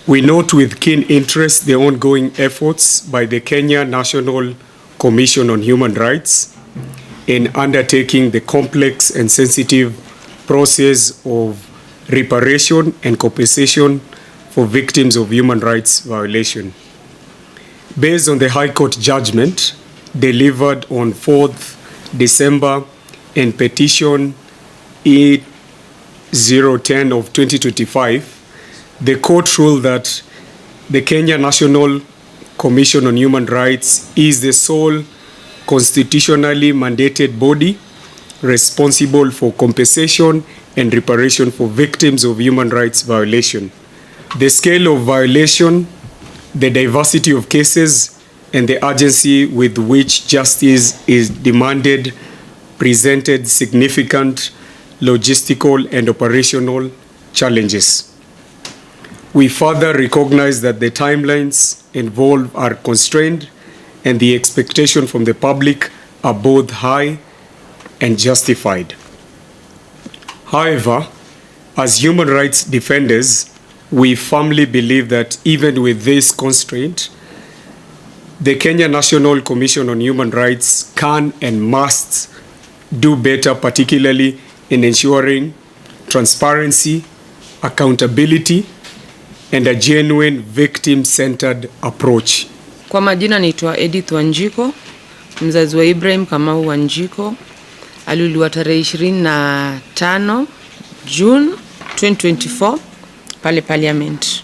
We note with keen interest the ongoing efforts by the Kenya National Commission on Human Rights in undertaking the complex and sensitive process of reparation and compensation for victims of human rights violation. Based on the High Court judgment delivered on 4th December and petition E010 of 2025, the court ruled that the Kenya National Commission on Human Rights is the sole constitutionally mandated body responsible for compensation and reparation for victims of human rights violation. The scale of violation, the diversity of cases, and the urgency with which justice is demanded presented significant logistical and operational challenges. We further recognize that the timelines involved are constrained and the expectation from the public are both high and justified. However, as human rights defenders, we firmly believe that even with this constraint, the Kenya National Commission on Human Rights can and must do better, particularly in ensuring transparency, accountability, and a genuine victim-centered approach. Kwa majina naitwa Edith Wanjiko, mzazi wa Ibrahim Kamau Wanjiko. Aliuliwa tarehe 25 June 2024 pale parliament.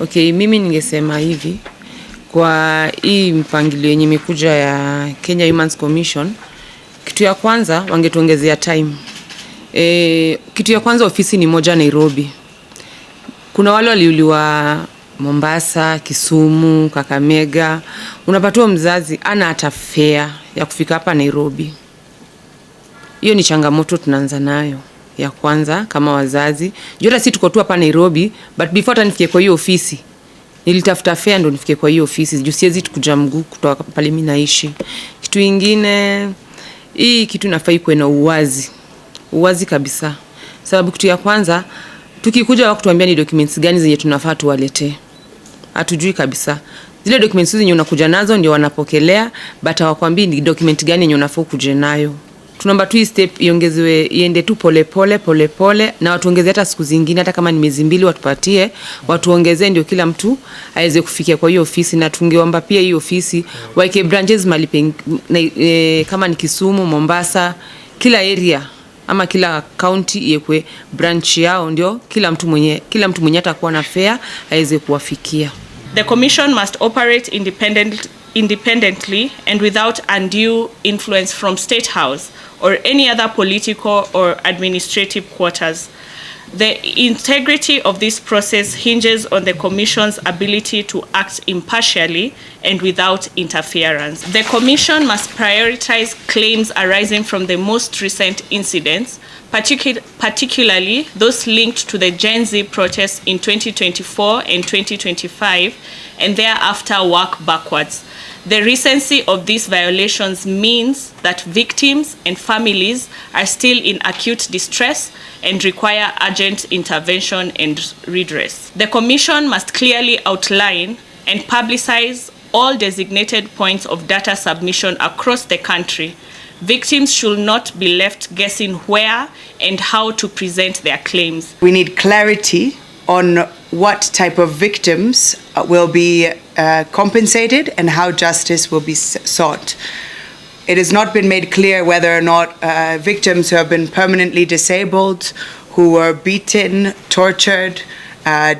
Okay, mimi ningesema hivi kwa hii mpangilio yenye imekuja ya Kenya Human Rights Commission, kitu ya kwanza wangetuongezea time. Kitu ya kwanza ofisi ni moja Nairobi. Kuna wale waliuliwa Mombasa, Kisumu, Kakamega. Unapatiwa mzazi ana hata fare ya kufika hapa Nairobi. Hiyo ni changamoto tunaanza nayo ya kwanza kama wazazi. Jota sisi tuko tu hapa Nairobi, but before nifike kwa hiyo ofisi, nilitafuta fare ndo nifike kwa hiyo ofisi. Juu siwezi tukuja mguu kutoka pale mimi naishi. Kitu kingine, hii kitu inafai kuwe na uwazi. Uwazi kabisa. Sababu kitu ya kwanza, tukikuja wakutuambia ni documents gani zenye tunafaa tuwaletee. Hatujui kabisa. Zile documents zenye unakuja nazo ndio wanapokelea, but hawakwambii ni document gani yenye unafaa kuje nayo. Tunaomba tu step iongezwe, iende tu pole pole na watuongeze hata siku zingine, hata kama ni miezi 2 watupatie, watuongezee ndio kila mtu aweze kufikia kwa hiyo ofisi. Na tungeomba pia hiyo ofisi waike branches mali kama ni Kisumu, Mombasa, kila area ama kila county iwekwe branch yao, ndio kila mtu mwenye atakuwa na fare aweze kuwafikia. The commission must operate independently and without undue influence from State House or any other political or administrative quarters. The integrity of this process hinges on the Commission's ability to act impartially and without interference. The Commission must prioritize claims arising from the most recent incidents, particularly those linked to the Gen Z protests in 2024 and 2025, and thereafter work backwards. The recency of these violations means that victims and families are still in acute distress and require urgent intervention and redress. The Commission must clearly outline and publicize all designated points of data submission across the country. Victims should not be left guessing where and how to present their claims. We need clarity on what type of victims will be compensated and how justice will be sought. It has not been made clear whether or not victims who have been permanently disabled, who were beaten, tortured,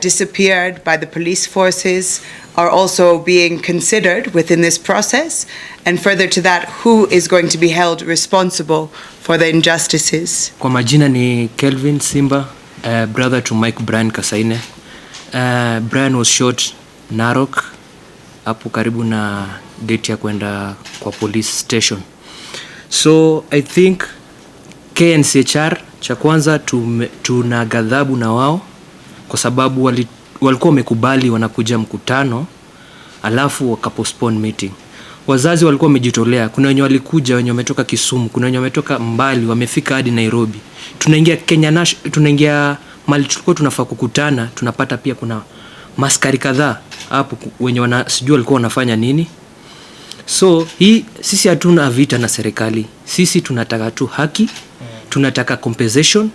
disappeared by the police forces, are also being considered within this process, and further to that, who is going to be held responsible for the injustices. Kwa majina ni Kelvin Simba, brother to Mike Brian Kasaine. Brian was shot Narok, hapo karibu na gate ya kwenda kwa police station. So I think KNCHR cha kwanza tuna ghadhabu na wao kwa sababu walikuwa wamekubali wanakuja mkutano alafu wakapostpone meeting. Wazazi walikuwa wamejitolea, kuna wenye walikuja, wenye wametoka Kisumu, kuna wenye wametoka mbali, wamefika hadi Nairobi. Tunaingia Kenya tunaingia mali tulikuwa tunafaa kukutana, tunapata pia kuna maskari kadhaa hapo wenye sijui walikuwa wanafanya nini. So hii sisi hatuna vita na serikali. Sisi tunataka tu haki, tunataka compensation,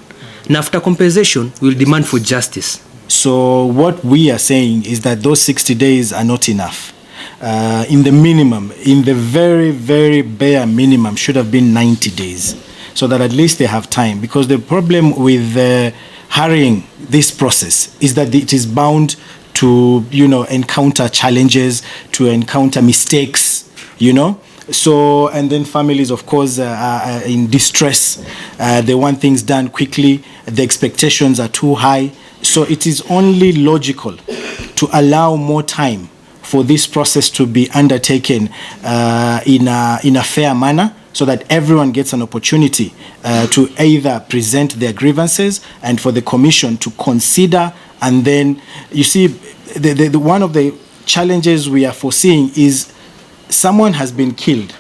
na after compensation we will demand for justice. So what we are saying is that those 60 days are not enough. In the minimum, in the very, very bare minimum should have been 90 days, so that at least they have time. Because the problem with hurrying this process is that it is bound to, encounter challenges, to encounter mistakes, So, and then families, of course, are in distress. They want things done quickly. The expectations are too high. So it is only logical to allow more time for this process to be undertaken in a fair manner, so that everyone gets an opportunity to either present their grievances and for the commission to consider. And then, you see, the one of the challenges we are foreseeing is someone has been killed.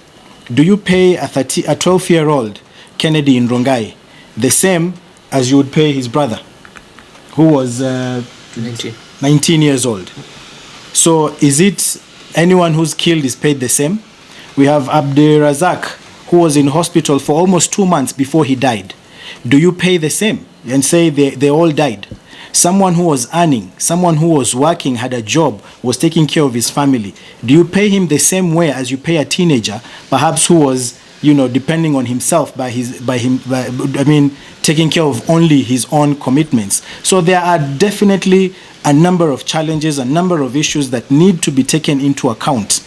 Do you pay a 12-year-old Kennedy in Rongai the same as you would pay his brother, who was 19 years old? So is it anyone who's killed is paid the same? We have Abdirazak, who was in hospital for almost 2 months before he died. Do you pay the same and say they all died? Someone who was earning, someone who was working, had a job, was taking care of his family, do you pay him the same way as you pay a teenager, perhaps who was, depending on himself taking care of only his own commitments? So there are definitely a number of challenges, a number of issues that need to be taken into account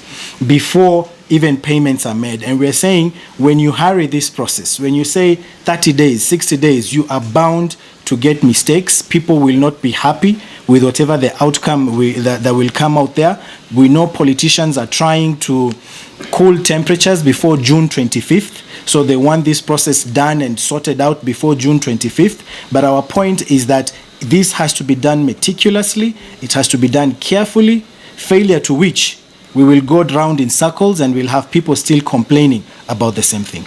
before even payments are made. And we're saying, when you hurry this process, when you say 30 days, 60 days, you are bound to get mistakes. People will not be happy with whatever the outcome that will come out there. We know politicians are trying to cool temperatures before June 25th. So they want this process done and sorted out before June 25th. But our point is that this has to be done meticulously. It has to be done carefully, failure to which we will go round in circles and we'll have people still complaining about the same thing.